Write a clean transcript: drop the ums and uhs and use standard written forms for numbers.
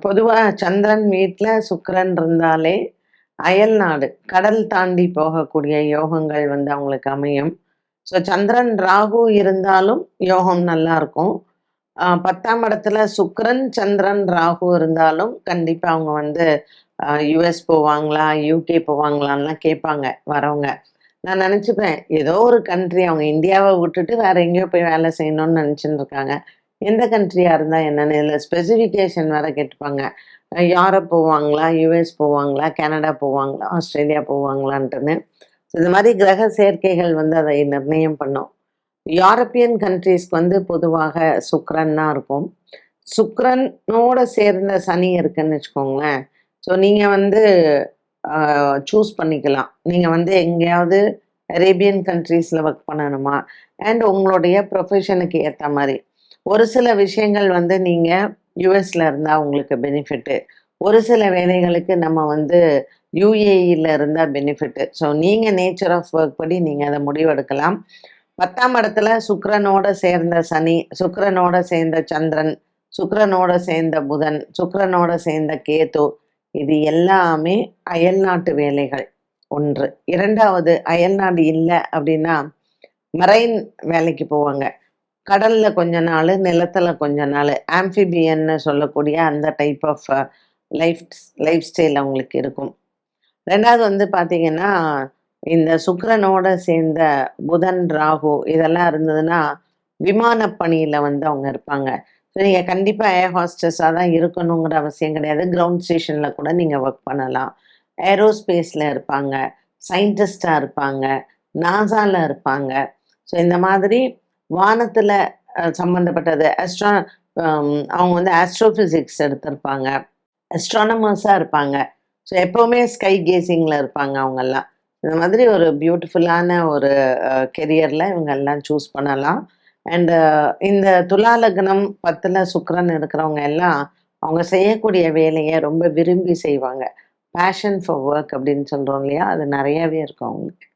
பொதுவா சந்திரன் வீட்ல சுக்கிரன் இருந்தாலே, அயல்நாடு, கடல் தாண்டி போகக்கூடிய யோகங்கள் வந்து அவங்களுக்கு அமையும். ஸோ சந்திரன், ராகு இருந்தாலும் யோகம் நல்லாருக்கும். 10ஆம் இடத்துல சுக்கிரன், சந்திரன், ராகு இருந்தாலும் கண்டிப்பா அவங்க வந்து யுஎஸ் போவாங்களா? யுகே போவாங்களான்லாம் கேட்பாங்க வரவங்க. நான் நெனச்சுப்பேன், ஏதோ ஒரு கண்ட்ரி அவங்க இந்தியாவ விட்டுட்டு வேற எங்கேயோ போய் வேலை செய்யணும்னு நெனச்சுன்னு இருக்காங்க. எந்த கண்ட்ரியா இருந்தா என்னன்னு இதுல ஸ்பெசிஃபிகேஷன் வேற கேட்டுப்பாங்க. யூரோப் போவாங்களா? யுஎஸ் போவாங்களா? கனடா போவாங்களா? ஆஸ்திரேலியா போவாங்களான்ட்டுன்னு. இந்த மாரி கிரக சேர்க்கைகள் வந்து அதை நிர்ணயம் பண்ணும். யூரோப்பியன் கண்ட்ரீஸ்க்கு வந்து பொதுவாக சுக்கிரன் தான் இருக்கும். சுக்கிரனோட சேர்ந்த சனி இருக்குன்னு வச்சுக்கோங்களேன். ஸோ நீங்க வந்து சூஸ் பண்ணிக்கலாம். நீங்க வந்து எங்கேயாவது அரேபியன் கண்ட்ரீஸ்ல ஒர்க் பண்ணணுமா? அண்ட் உங்களுடைய ப்ரொஃபஷனுக்கு ஏத்த மாரி. ஒரு சில விஷயங்கள் வந்து நீங்க யுஎஸ்ல இருந்தா உங்களுக்கு பெனிஃபிட்டு. ஒரு சில வேலைகளுக்கு நம்ம வந்து யுஏஇல இருந்தா பெனிஃபிட்டு. ஸோ நீங்க நேச்சர் ஆஃப் ஒர்க் படி நீங்க அத முடிவெடுக்கலாம். 10ஆம் இடத்துல சுக்கிரனோட சேர்ந்த சனி, சுக்கிரனோட சேர்ந்த சந்திரன், சுக்கிரனோட சேர்ந்த புதன், சுக்கிரனோட சேர்ந்த கேது, இது எல்லாமே அயல்நாட்டு வேலைகள். 1. 2வது அயல்நாடு இல்ல அப்படின்னா, மெரைன் வேலைக்கு போவாங்க. கடல்ல கொஞ்ச நாளு, நிலத்துல கொஞ்ச நாளு. ஆம்ஃபிபியன்னு சொல்லக்கூடிய அந்த type of life lifestyle அவங்களுக்கு இருக்கும். 2வது வந்து பார்த்தீங்கன்னா, இந்த சுக்கிரனோட சேர்ந்த புதன், ராகு இதெல்லாம் இருந்ததுன்னா, விமானப் பணியில வந்து அவங்க இருப்பாங்க. ஸோ நீங்க கண்டிப்பா ஏர் ஹோஸ்டஸா தான் இருக்கணுங்கிற அவசியம் கிடையாது. கிரவுண்ட் ஸ்டேஷன்ல கூட நீங்க ஒர்க் பண்ணலாம். ஏரோஸ்பேஸ்ல இருப்பாங்க, சயின்டிஸ்ட்டா இருப்பாங்க, நாசால இருப்பாங்க. ஸோ இந்த மாதிரி வானத்துல சம்மந்தப்பட்டது அவங்க வந்து ஆஸ்ட்ரோபிசிக்ஸ் எடுத்திருப்பாங்க. அஸ்ட்ரானமர்ஸா இருப்பாங்க. ஸோ எப்பவுமே ஸ்கை கேசிங்ல இருப்பாங்க அவங்கெல்லாம். இந்த மாதிரி ஒரு பியூட்டிஃபுல்லான ஒரு கெரியர்ல இவங்கெல்லாம் சூஸ் பண்ணலாம். அண்ட் இந்த துலா லக்னம் 10ல சுக்கிரன் இருக்கிறவங்க எல்லாம், அவங்க செய்யக்கூடிய வேலைய ரொம்ப விரும்பி செய்வாங்க. பேஷன் ஃபார் வொர்க் அப்படின்னு சொல்றோம் இல்லையா? அது நெறையாவே இருக்கும் அவங்களுக்கு.